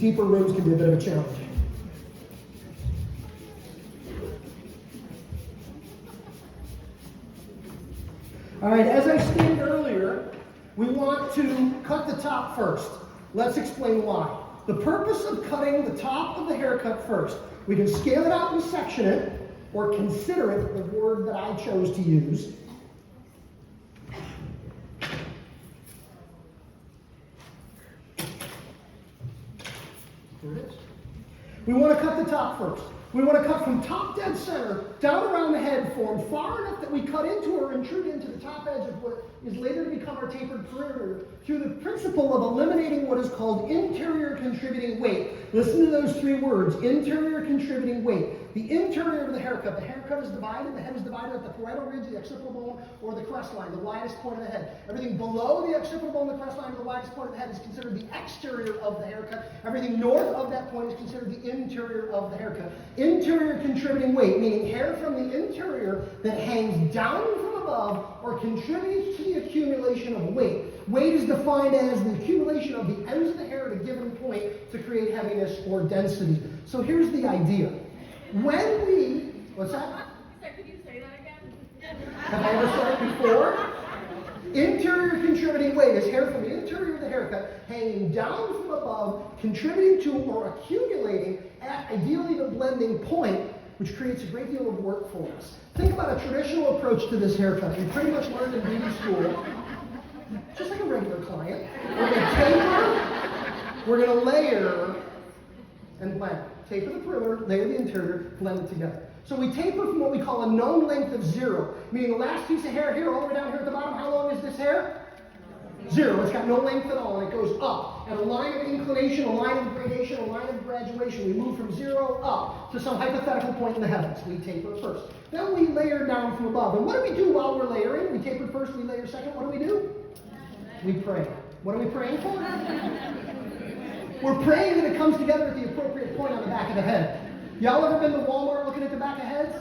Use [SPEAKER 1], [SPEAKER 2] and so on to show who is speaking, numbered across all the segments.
[SPEAKER 1] deeper rooms can be a bit of a challenge. All right, as I stated earlier, we want to cut the top first. Let's explain why. The purpose of cutting the top of the haircut first, we can scale it out and section it, or consider it, the word that I chose to use. Here it is. We want to cut the top first. We want to cut from top dead center down around the head form far enough that we cut into or intrude into the top edge of what is later to become our tapered perimeter through the principle of eliminating what is called interior contributing weight. Listen to those three words, interior contributing weight. The interior of the haircut is divided, the head is divided at the parietal ridge, the occipital bone, or the crest line, the widest point of the head. Everything below the occipital bone, the crest line, or the widest point of the head is considered the exterior of the haircut. Everything north of that point is considered the interior of the haircut. Interior contributing weight, meaning hair from the interior that hangs down from above or contributes to the accumulation of weight. Weight is defined as the accumulation of the ends of the hair at a given point to create heaviness or density. So here's the idea. When we, what's that?
[SPEAKER 2] Could you say that again?
[SPEAKER 1] Have I ever said it before? Interior contributing weight is hair from the interior of the haircut hanging down from above, contributing to or accumulating at ideally the blending point, which creates a great deal of work for us. Think about a traditional approach to this haircut. You pretty much learned in beauty school, just like a regular client. We're going to taper, we're going to layer, and blend. Taper the perimeter, layer the interior, blend it together. So we taper from what we call a known length of 0, meaning the last piece of hair here, all the way down here at the bottom, how long is this hair? 0. It's got no length at all, and it goes up. At a line of inclination, a line of gradation, a line of graduation, we move from 0 up to some hypothetical point in the heavens. We taper first. Then we layer down from above. And what do we do while we're layering? We taper first, we layer second. What do? We pray. What are we praying for? We're praying that it comes together at the appropriate point on the back of the head. Y'all ever been to Walmart looking at the back of heads?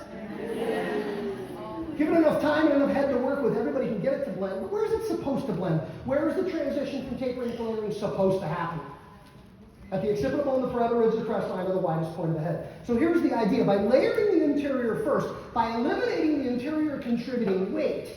[SPEAKER 1] Give it enough time and enough head to work with, everybody can get it to blend. But where is it supposed to blend? Where is the transition from tapering to layering supposed to happen? At the occipital bone, the parietal ridge, the crest line, or the widest point of the head. So here's the idea. By layering the interior first, by eliminating the interior contributing weight,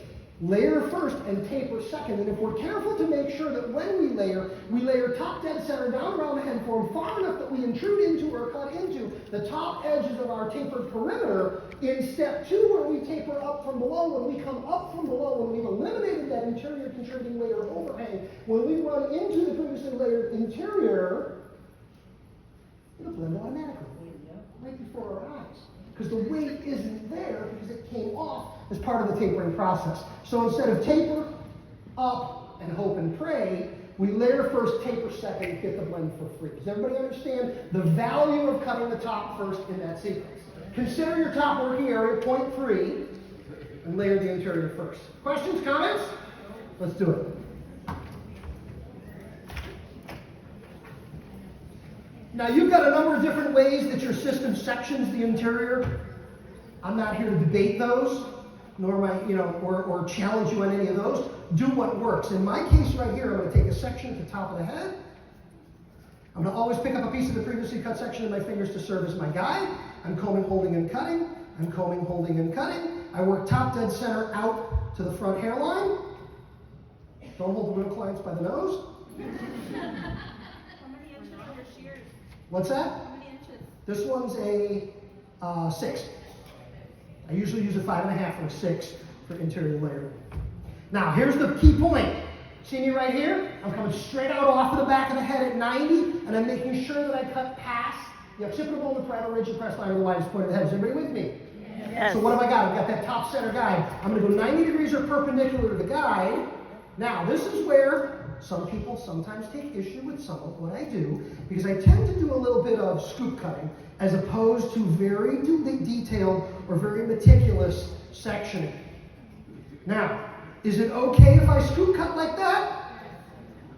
[SPEAKER 1] layer first and taper second. And if we're careful to make sure that when we layer top dead center down around the head form far enough that we intrude into or cut into the top edges of our tapered perimeter. In step 2, where we taper up from below, when we come up from below, when we've eliminated that interior contributing weight or overhang, when we run into the previously layered interior, it'll blend automatically, right before our eyes. Because the weight isn't there because it came off as part of the tapering process. So instead of taper, up, and hope and pray, we layer first, taper second, get the blend for free. Does everybody understand the value of cutting the top first in that sequence? Consider your top working area, point 3, and layer the interior first. Questions, comments? Let's do it. Now, you've got a number of different ways that your system sections the interior. I'm not here to debate those, nor am I, or challenge you on any of those. Do what works. In my case right here, I'm going to take a section at the top of the head. I'm going to always pick up a piece of the previously cut section in my fingers to serve as my guide. I'm combing, holding, and cutting. I'm combing, holding, and cutting. I work top dead center out to the front hairline. Don't hold the real clients by the nose. What's that?
[SPEAKER 2] How many inches?
[SPEAKER 1] This one's a 6. I usually use a 5.5 or a 6 for interior layering. Now, here's the key point. See me right here? I'm coming straight out off of the back of the head at 90, and I'm making sure that I cut past the occipital bone, the parietal ridge, and crest line, or the widest point of the head. Is everybody with me?
[SPEAKER 2] Yes.
[SPEAKER 1] So what have I got? I've got that top center guide. I'm going to go 90 degrees or perpendicular to the guide. Now, this is where some people sometimes take issue with some of what I do, because I tend to do a little bit of scoop cutting as opposed to very detailed or very meticulous sectioning. Now, is it okay if I scoop cut like that?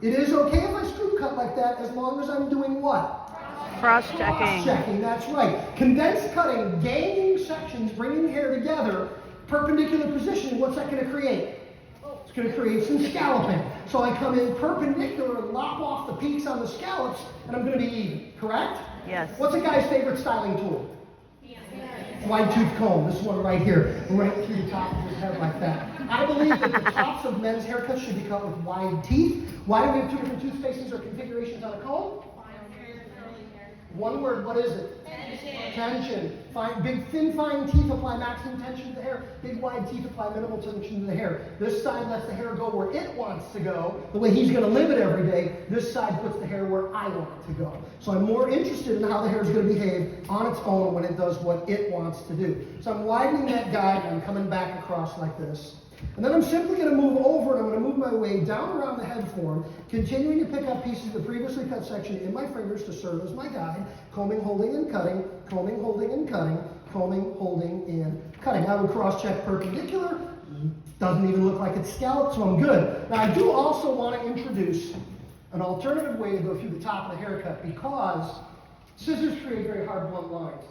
[SPEAKER 1] It is okay if I scoop cut like that as long as I'm doing what?
[SPEAKER 2] Cross-checking.
[SPEAKER 1] Cross-checking, that's right. Condensed cutting, ganging sections, bringing hair together, perpendicular position, what's that going to create? It's going to create some scalloping. So I come in perpendicular and lop off the peaks on the scallops, and I'm going to be even, correct?
[SPEAKER 2] Yes.
[SPEAKER 1] What's a guy's favorite styling tool? Wide tooth comb, this one right here, right through the top of his head like that. I believe that the tops of men's haircuts should be cut with wide teeth. Why do we have two different tooth spacings or configurations on a comb? One word, what is it? Tension. Fine, big, thin, fine teeth apply maximum tension to the hair. Big, wide teeth apply minimal tension to the hair. This side lets the hair go where it wants to go, the way he's going to live it every day. This side puts the hair where I want it to go. So I'm more interested in how the hair is going to behave on its own when it does what it wants to do. So I'm widening that guide and I'm coming back across like this. And then I'm simply going to move over and I'm going to move my way down around the head form, continuing to pick up pieces of the previously cut section in my fingers to serve as my guide, combing, holding, and cutting, combing, holding, and cutting, combing, holding, and cutting. I would cross-check perpendicular. Doesn't even look like it's scalloped, so I'm good. Now I do also want to introduce an alternative way to go through the top of the haircut because scissors create very hard, blunt lines.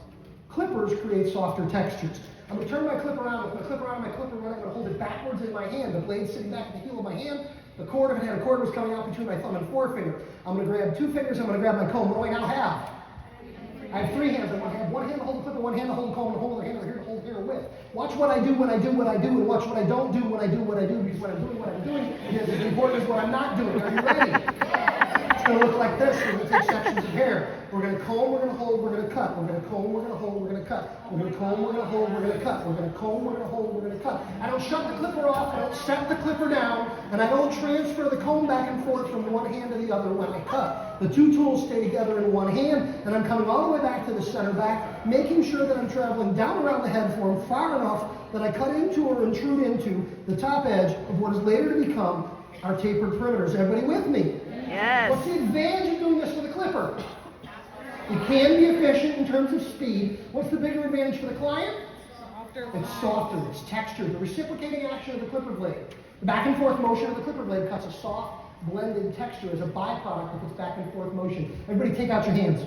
[SPEAKER 1] Clippers create softer textures. I'm going to turn my clipper on. With my clipper on, my clipper on, I'm going to hold it backwards in my hand. The blade sitting back at the heel of my hand. The cord, if it had a cord, was coming out between my thumb and forefinger. I'm going to grab two fingers. I'm going to grab my comb. What do I now have? I have three hands. I want to have one hand to hold the clipper, one hand to hold the comb, and hold the hand over here to hold hair with. Watch what I do when I do what I do, and watch what I don't do when I do what I do, because when I'm doing what I'm doing is as important as what I'm not doing. Are you ready? It's going to look like this. We're going to take sections of hair. We're going to comb, we're going to hold, we're going to cut. We're going to comb, we're going to hold, we're going to cut. We're going to comb, we're going to hold, we're going to cut. We're going to comb, we're going to hold, we're going to cut. I don't shut the clipper off, I don't set the clipper down, and I don't transfer the comb back and forth from one hand to the other when I cut. The two tools stay together in one hand, and I'm coming all the way back to the center back, making sure that I'm traveling down around the head form far enough that I cut into or intrude into the top edge of what is later to become our tapered perimeters. Everybody with me?
[SPEAKER 2] Yes.
[SPEAKER 1] What's the advantage of doing this with a clipper? It can be efficient in terms of speed. What's the bigger advantage for the client? It's softer, it's textured. The reciprocating action of the clipper blade. The back and forth motion of the clipper blade cuts a soft, blended texture as a byproduct of its back and forth motion. Everybody take out your hands.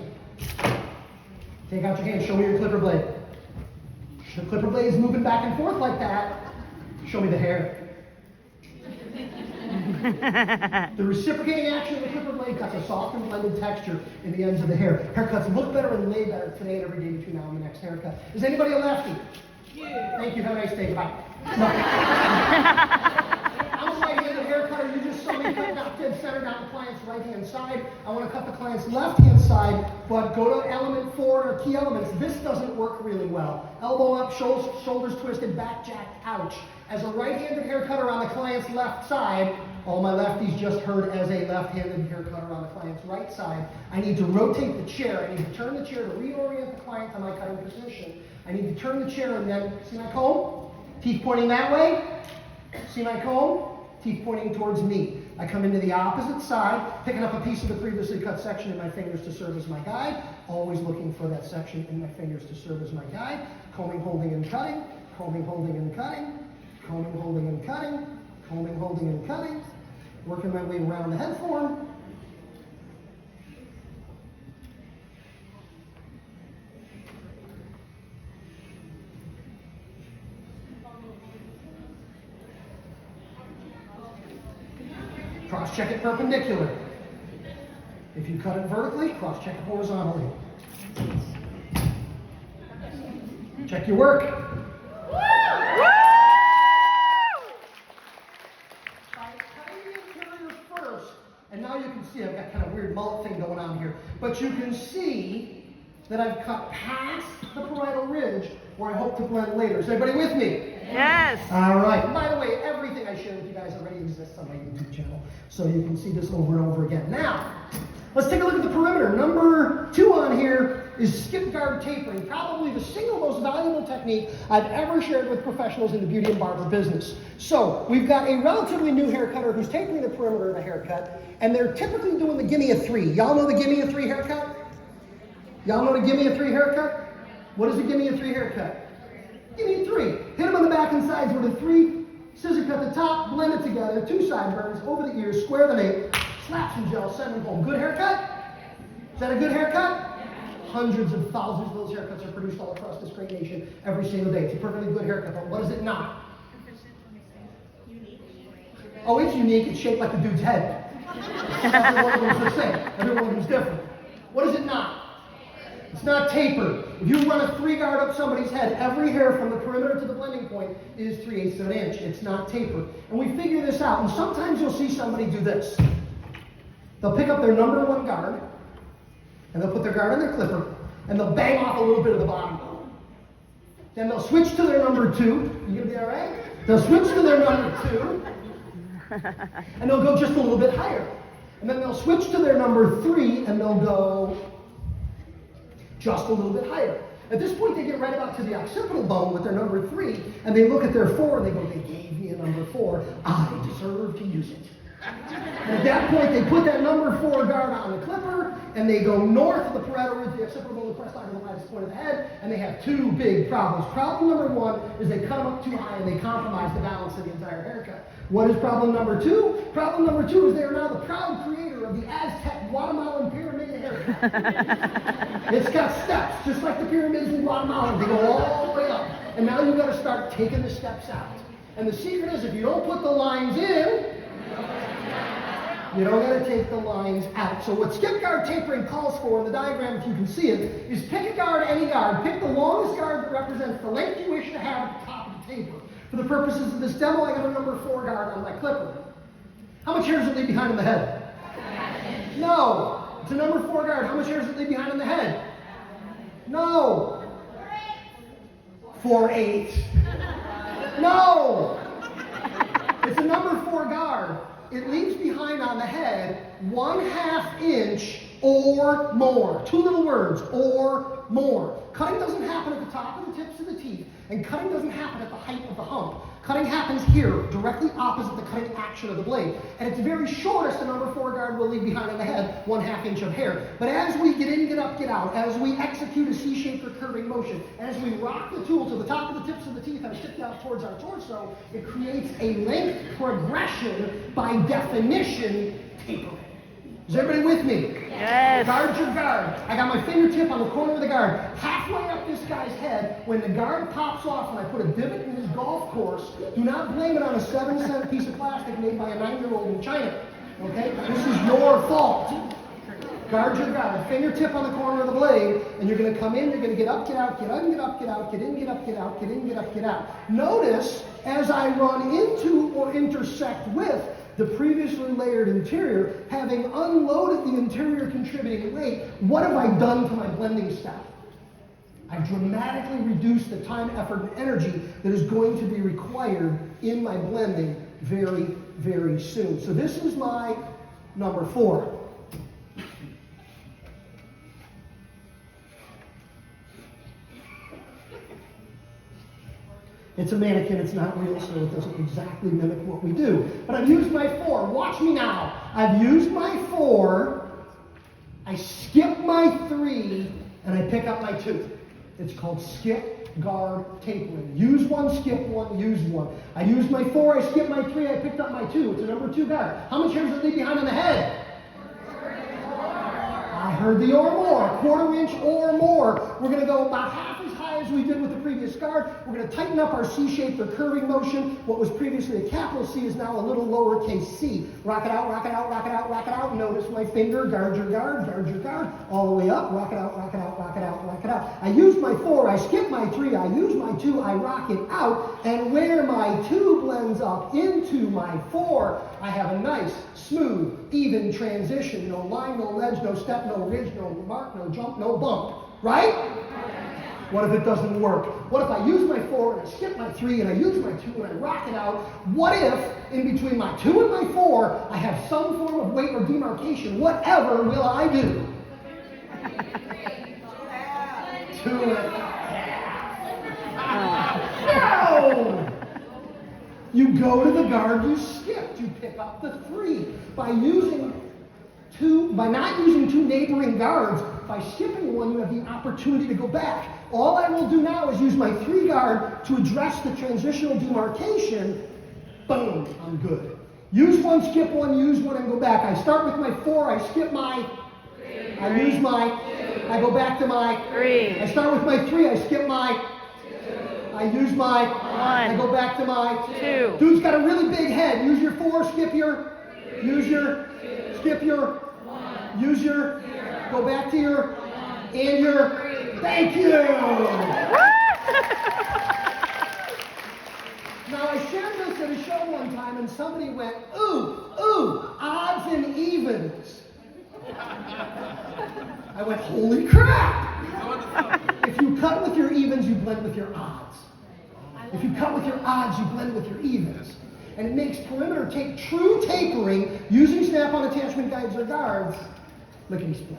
[SPEAKER 1] Take out your hands. Show me your clipper blade. The clipper blade is moving back and forth like that. Show me the hair. The reciprocating action of the clipper blade cuts a soft and blended texture in the ends of the hair. Haircuts look better and lay better today and every day between now and the next haircut. Is anybody a lefty? Yeah. Thank you. Have a nice day. Bye. No. I'm a right-handed hair cutter. You just saw me cut out dead center down the client's right-hand side. I want to cut the client's left-hand side, but go to element 4 or key elements. This doesn't work really well. Elbow up, shoulders twisted, back jacked, ouch. As a right-handed hair cutter on the client's left side, all my lefties just heard as a left-handed hair cutter on the client's right side, I need to rotate the chair. I need to turn the chair to reorient the client to my cutting position. I need to turn the chair and then, see my comb? Teeth pointing that way. See my comb? Teeth pointing towards me. I come into the opposite side, picking up a piece of the previously cut section in my fingers to serve as my guide. Always looking for that section in my fingers to serve as my guide. Combing, holding, and cutting. Combing, holding, and cutting. Combing, holding, and cutting. Combing, holding, and cutting. Working my way around the head form. Cross-check it perpendicular. If you cut it vertically, cross-check it horizontally. Check your work. And now you can see I've got kind of weird mullet thing going on here. But you can see that I've cut past the parietal ridge where I hope to blend later. Is everybody with me?
[SPEAKER 2] Yes.
[SPEAKER 1] All right. And by the way, everything I share with you guys already exists on my YouTube channel. So you can see this over and over again. Now, let's take a look at the perimeter. Number 2 on here is skip guard tapering. Probably the single most valuable technique I've ever shared with professionals in the beauty and barber business. So we've got a relatively new hair cutter who's tapering the perimeter of a haircut, and they're typically doing the gimme a 3. Y'all know the gimme a 3 haircut? Y'all know the gimme a 3 haircut? What is the gimme a 3 haircut? Gimme a 3. Hit them on the back and sides with a 3. Scissor cut the top, blend it together, 2 sideburns, over the ears, square the nape, slap some gel, send them home. Good haircut? Is that a good haircut? Hundreds of thousands of those haircuts are produced all across this great nation every single day. It's a perfectly good haircut, but what is it not? Oh, it's unique. It's shaped like the dude's head. Every one of them's the same. Every one of them's different. What is it not? It's not tapered. If you run a 3-guard up somebody's head, every hair from the perimeter to the blending point is 3/8 of an inch. It's not tapered. And we figure this out. And sometimes you'll see somebody do this. They'll pick up their number 1 guard, and they'll put their guard on their clipper, and they'll bang off a little bit of the bottom. Then they'll switch to their number 2. You gonna be all right? They'll switch to their number 2, and they'll go just a little bit higher. And then they'll switch to their number 3, and they'll go just a little bit higher. At this point, they get right about to the occipital bone with their number 3, and they look at their 4, and they go, they gave me a number 4. I deserve to use it. And at that point, they put that number 4 guard on the clipper, and they go north of the parietal ridge, the occipital bone, the crest line, and the widest point of the head, and they have 2 big problems. Problem number 1 is they cut them up too high, and they compromise the balance of the entire haircut. What is problem number 2? Problem number 2 is they are now the proud creator of the Aztec Guatemalan pyramid haircut. It's got steps, just like the pyramids in Guatemala. They go all the way up. And now you've got to start taking the steps out. And the secret is if you don't put the lines in, you don't got to take the lines out. So what skip guard tapering calls for in the diagram, if you can see it, is pick a guard, any guard. Pick the longest guard that represents the length you wish to have at the top of the taper. For the purposes of this demo, I got a number 4 guard on my clipper. How much hair does it leave behind in the head? No. It's a number 4 guard. How much hair does it leave behind in the head? No. 4/8. No. It's a number 4 guard. It leaves behind on the head 1/2 inch or more. 2 little words, or more. Cutting doesn't happen at the top of the tips of the teeth, and cutting doesn't happen at the height of the hump. Cutting happens here, directly opposite the cutting action of the blade. And it's very shortest, the number 4 guard will leave behind on the head 1/2 inch of hair. But as we get in, get up, get out, as we execute a C-shaped or curving motion, as we rock the tool to the top of the tips of the teeth and stick out towards our torso, it creates a length progression, by definition, tapering. Is everybody with me?
[SPEAKER 2] Yes.
[SPEAKER 1] Guard your guard. I got my fingertip on the corner of the guard. Halfway up this guy's head, when the guard pops off and I put a divot in his golf course, do not blame it on a 7-cent piece of plastic made by a 9-year-old in China. Okay? This is your fault. Guard your guard. Fingertip on the corner of the blade, and you're going to come in, you're going to get up, get out, get in, get up, get out, get in, get up, get out, get in, get up, get out. Notice, as I run into or intersect with the previously layered interior, having unloaded the interior contributing weight, what have I done to my blending step? I've dramatically reduced the time, effort, and energy that is going to be required in my blending very, very soon. So this is my number 4. It's a mannequin, it's not real, so it doesn't exactly mimic what we do. But I've used my 4. Watch me now. I've used my 4, I skip my 3, and I pick up my 2. It's called skip, guard, tapering. Use 1, skip 1, use 1. I used my 4, I skipped my 3, I picked up my 2. It's a number 2 guard. How much hair does it leave behind on the head? I heard the or more, 1/4 inch or more. We're going to go about half as high as we did with the previous guard. We're going to tighten up our C-shaped or curving motion. What was previously a capital C is now a little lowercase c. Rock it out, rock it out, rock it out, rock it out. Notice my finger, guard your guard, all the way up. Rock it out, rock it out, rock it out, rock it out. I use my 4, I skip my 3, I use my 2, I rock it out. And where my 2 blends up into my 4, I have a nice, smooth, even transition. No line, no ledge, no step, no ridge, no mark, no jump, no bump. Right? What if it doesn't work? What if I use my 4 and I skip my 3 and I use my 2 and I rock it out? What if in between my 2 and my 4 I have some form of weight or demarcation? Whatever will I do? 2.5. No! You go to the guard you skipped. You pick up the 3. By not using 2 neighboring guards, by skipping 1, you have the opportunity to go back. All I will do now is use my 3 guard to address the transitional demarcation. Boom, I'm good. Use 1, skip 1, use 1, and go back. I start with my 4, I skip my 3. I use my 2. I go back to my
[SPEAKER 2] 3.
[SPEAKER 1] I start with my 3, I skip my 2. I use my
[SPEAKER 2] 1.
[SPEAKER 1] I go back to my
[SPEAKER 2] 2.
[SPEAKER 1] Dude's got a really big head. Use your 4, skip your, use your, skip your, use your, go back to your, and your, thank you! Now I shared this at a show one time and somebody went, ooh, odds and evens. I went, holy crap! If you cut with your evens, you blend with your odds. If you cut with your odds, you blend with your evens. And it makes perimeter tape true tapering using snap-on attachment guides or guards, lickety split.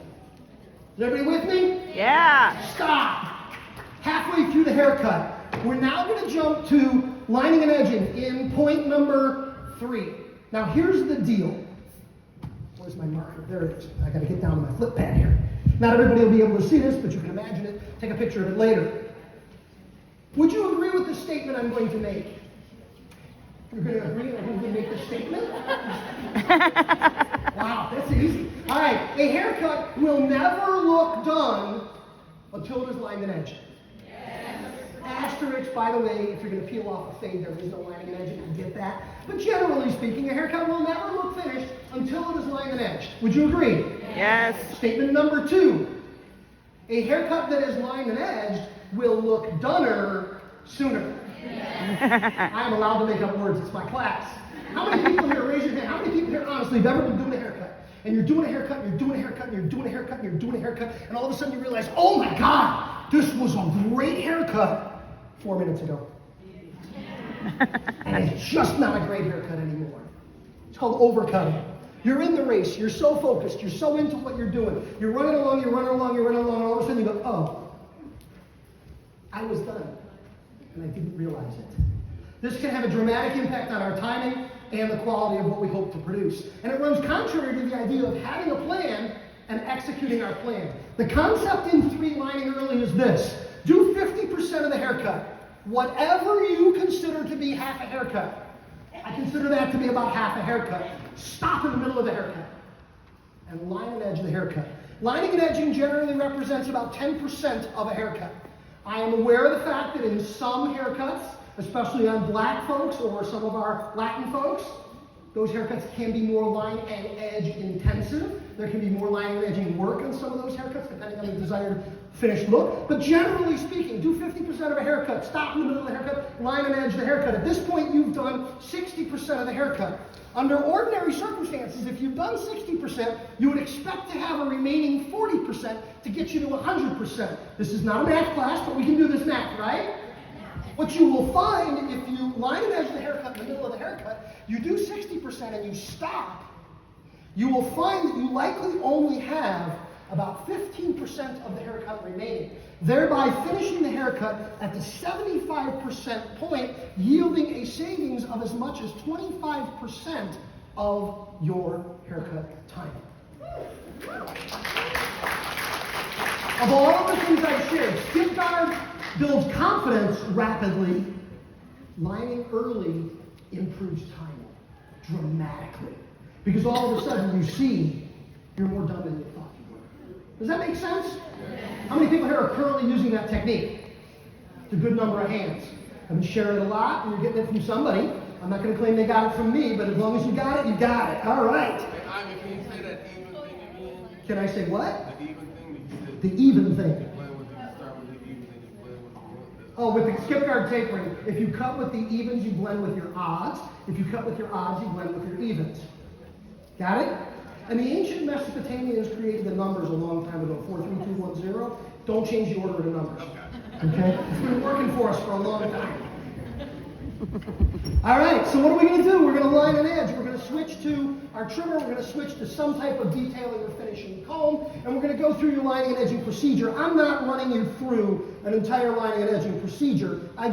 [SPEAKER 1] Is everybody with me?
[SPEAKER 2] Yeah.
[SPEAKER 1] Stop! Halfway through the haircut, we're now going to jump to lining and edging in point number 3. Now here's the deal. Where's my marker? There it is. I got to get down to my flip pad here. Not everybody will be able to see this, but you can imagine it. Take a picture of it later. Would you agree with the statement I'm going to make? You're going to agree that I'm going to make this statement? Wow, that's easy. All right, a haircut will never look done until it is lined and edged. Asterisk, by the way, if you're going to peel off a fade, there is no lining and edging, you get that. But generally speaking, a haircut will never look finished until it is lined and edged. Would you agree?
[SPEAKER 2] Yes.
[SPEAKER 1] Statement number 2. A haircut that is lined and edged will look doner sooner. I am allowed to make up words, it's my class. How many people here, raise your hand, how many people here honestly have ever been doing a haircut? And you're doing a haircut, and you're doing a haircut, and you're doing a haircut, and you're doing a haircut, and all of a sudden you realize, oh my God, this was a great haircut 4 minutes ago. And it's just not a great haircut anymore. It's called overcutting. You're in the race, you're so focused, you're so into what you're doing. You're running along, and all of a sudden you go, oh, I was done. And I didn't realize it. This can have a dramatic impact on our timing and the quality of what we hope to produce. And it runs contrary to the idea of having a plan and executing our plan. The concept in 3 lining early is this. Do 50% of the haircut. Whatever you consider to be half a haircut, I consider that to be about half a haircut. Stop in the middle of the haircut and line and edge the haircut. Lining and edging generally represents about 10% of a haircut. I am aware of the fact that in some haircuts, especially on black folks or some of our Latin folks, those haircuts can be more line and edge intensive. There can be more line and edging work on some of those haircuts, depending on the desired finished look. But generally speaking, do 50% of a haircut, stop in the middle of the haircut, line and edge the haircut. At this point, you've done 60% of the haircut. Under ordinary circumstances, if you've done 60%, you would expect to have a remaining 40% to get you to 100%. This is not a math class, but we can do this math, right? What you will find if you line and edge the haircut in the middle of the haircut, you do 60% and you stop, you will find that you likely only have about 15% of the haircut remaining, thereby finishing the haircut at the 75% point, yielding a savings of as much as 25% of your haircut time. Of all of the things I've shared, skip guard builds confidence rapidly. Lining early improves timing dramatically. Because all of a sudden you see you're more done than you thought you were. Does that make sense? How many people here are currently using that technique? It's a good number of hands. I've been sharing it a lot, and you're getting it from somebody. I'm not going to claim they got it from me, but as long as you got it, you got it. All right.
[SPEAKER 3] Hey, Ivan, can you say that even thing again?
[SPEAKER 1] Can I say what?
[SPEAKER 3] The even thing that you said.
[SPEAKER 1] The even thing.
[SPEAKER 3] You play with the, you start with the even thing, you play with the.
[SPEAKER 1] Oh, with the skip guard tapering, if you cut with the evens, you blend with your odds. If you cut with your odds, you blend with your evens. Got it? And the ancient Mesopotamians created the numbers a long time ago, 4, 3, 2, 1, 0. Don't change the order of the numbers. Okay? It's been working for us for a long time. All right, so what are we going to do? We're going to line an edge. We're going to switch to our trimmer. We're going to switch to some type of detailing or finishing comb. And we're going to go through your lining and edging procedure. I'm not running you through an entire lining and edging procedure. I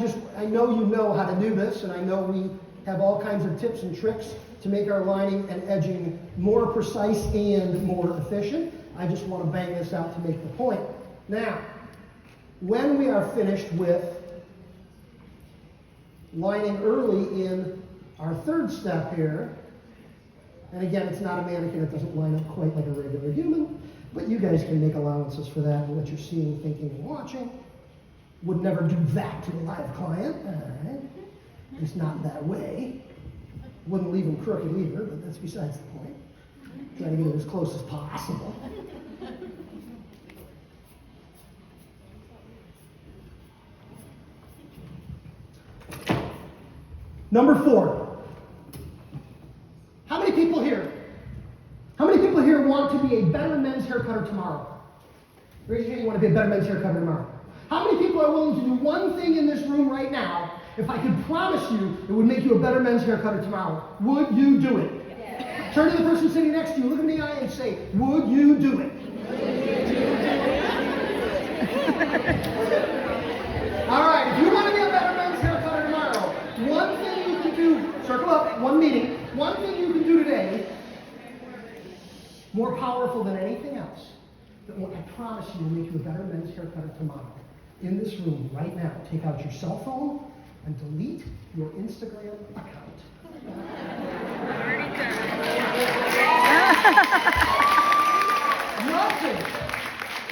[SPEAKER 1] know you know how to do this, and I know we have all kinds of tips and tricks to make our lining and edging more precise and more efficient. I just want to bang this out to make the point. Now, when we are finished with lining early in our third step here, and again, it's not a mannequin, it doesn't line up quite like a regular human, but you guys can make allowances for that and what you're seeing, thinking, and watching. Would never do that to a live client. Alright. It's not that way. Wouldn't leave him crooked either, but that's besides the point. Trying to get it as close as possible. Number 4. How many people here? How many people here want to be a better men's haircutter tomorrow? Raise your hand, you want to be a better men's haircutter tomorrow. How many people are willing to do one thing in this room right now, if I could promise you it would make you a better men's haircutter tomorrow? Would you do it? Yes. Turn to the person sitting next to you, look in the eye and say, would you do it? All right, if you want to be a better men's haircutter tomorrow, one thing you can do, circle up, one meeting, one thing you can do today, more powerful than anything else, that what I promise you will make you a better men's haircutter tomorrow. In this room right now, take out your cell phone and delete your Instagram account.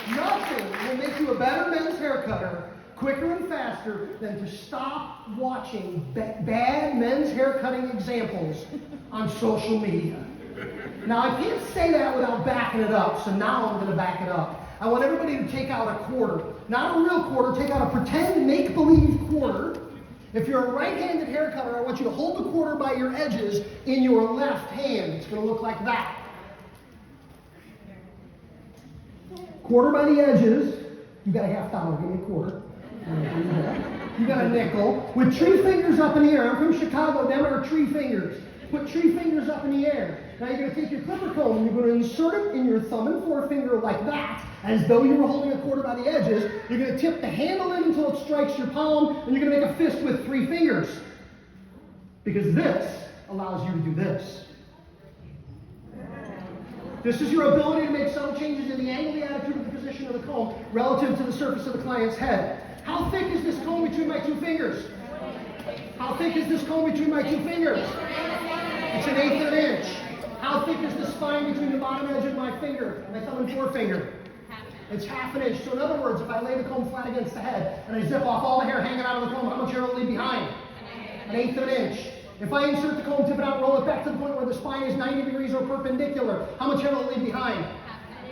[SPEAKER 1] Nothing will make you a better men's haircutter quicker and faster than to stop watching bad men's haircutting examples on social media. Now, I can't say that without backing it up, so now I'm going to back it up. I want everybody to take out a quarter. Not a real quarter, take out a pretend make-believe quarter. If you're a right-handed haircutter, I want you to hold the quarter by your edges in your left hand. It's going to look like that. Quarter by the edges. You got a $50, give me a quarter. You got a nickel. With tree fingers up in the air. I'm from Chicago, them are tree fingers. Put tree fingers up in the air. Now you're going to take your clipper comb and you're going to insert it in your thumb and forefinger like that, as though you were holding a quarter by the edges. You're going to tip the handle in until it strikes your palm, and you're going to make a fist with 3 fingers. Because this allows you to do this. This is your ability to make subtle changes in the angle, the attitude, and the position of the comb relative to the surface of the client's head. How thick is this comb between my 2 fingers? How thick is this comb between my 2 fingers? It's 1/8 of an inch. How thick is the spine between the bottom edge of my finger, my thumb and forefinger? It's 1/2 inch. So in other words, if I lay the comb flat against the head and I zip off all the hair hanging out of the comb, how much hair will it leave behind? 1/8 of an inch. If I insert the comb, tip it out, roll it back to the point where the spine is 90 degrees or perpendicular, how much hair will it leave behind?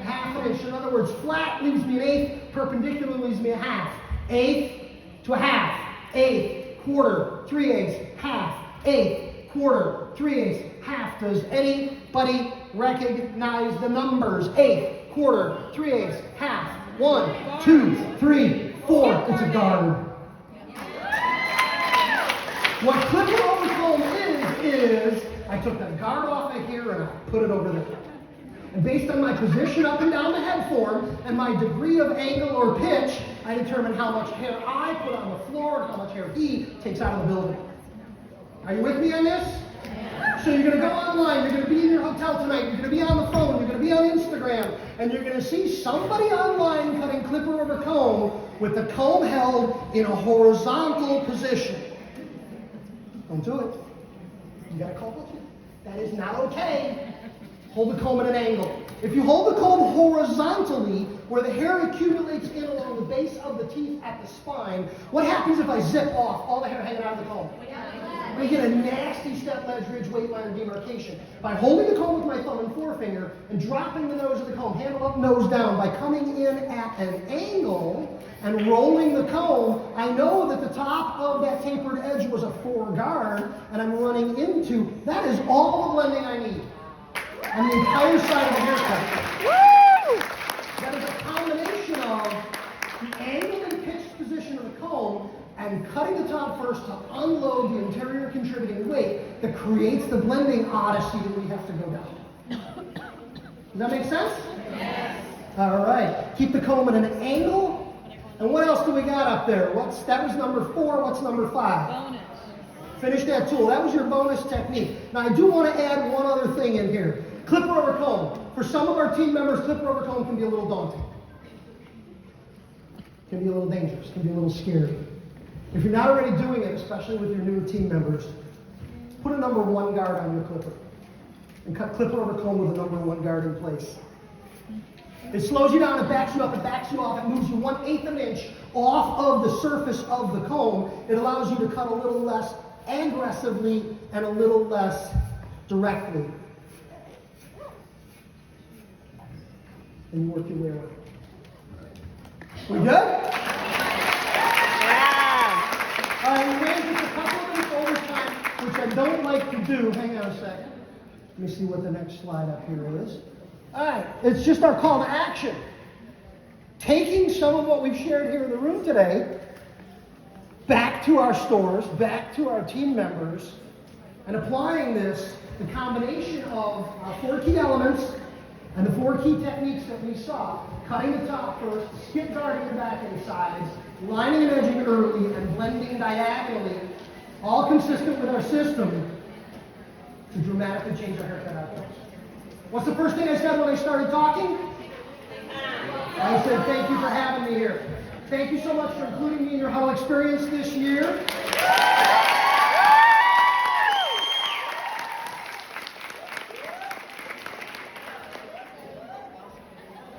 [SPEAKER 1] 1/2 inch. In other words, flat leaves me 1/8, perpendicular leaves me 1/2. 1/8 to 1/2. 1/8, quarter, 3/8, 1/2. 1/8, quarter, 3/8, 1/2. Does anybody recognize the numbers? 1/8, quarter, 3/8, 1/2. 1, 2, 3, 4. It's a guard. What clipper over comb is I took the guard off of here and I put it over there. And based on my position up and down the head form and my degree of angle or pitch, I determine how much hair I put on the floor and how much hair he takes out of the building. Are you with me on this? So you're going to go online, you're going to be in your hotel tonight, you're going to be on the phone, you're going to be on Instagram, and you're going to see somebody online cutting clipper over comb with the comb held in a horizontal position. Don't do it. You got to call it. That is not okay. Hold the comb at an angle. If you hold the comb horizontally, where the hair accumulates in along the base of the teeth at the spine, what happens if I zip off all the hair hanging out of the comb? We get a nasty step ledge ridge weight line demarcation. By holding the comb with my thumb and forefinger and dropping the nose of the comb, handle up, nose down, by coming in at an angle and rolling the comb, I know that the top of that tapered edge was a 4 guard, and I'm running into, that is all the blending I need on the entire side of the haircut. Woo! That is a combination of the angle and pitched position of the comb and cutting the top first to unload the interior contributing weight that creates the blending odyssey that we have to go down. Does that make sense? Yes. All right. Keep the comb at an angle. And what else do we got up there? That was number 4. What's number 5?
[SPEAKER 2] Bonus.
[SPEAKER 1] Finish that tool. That was your bonus technique. Now, I do want to add one other thing in here. Clipper over comb. For some of our team members, clipper over comb can be a little daunting. Can be a little dangerous. Can be a little scary. If you're not already doing it, especially with your new team members, put a number 1 guard on your clipper. And cut clipper over comb with a number 1 guard in place. It slows you down, it backs you up, it backs you off, it moves you 1/8 of an inch off of the surface of the comb. It allows you to cut a little less aggressively and a little less directly. And you work your way around. We good?
[SPEAKER 2] Yeah.
[SPEAKER 1] All right, we ran just a couple of minutes over time, which I don't like to do. Hang on a second. Let me see what the next slide up here is. All right, it's just our call to action. Taking some of what we've shared here in the room today back to our stores, back to our team members, and applying this, the combination of our 4 key elements and the 4 key techniques that we saw, cutting the top first, skip guarding the back and sides, lining and edging early, and blending diagonally, all consistent with our system to dramatically change our haircut outcomes. What's the first thing I said when I started talking? I said, thank you for having me here. Thank you so much for including me in your Huddle experience this year.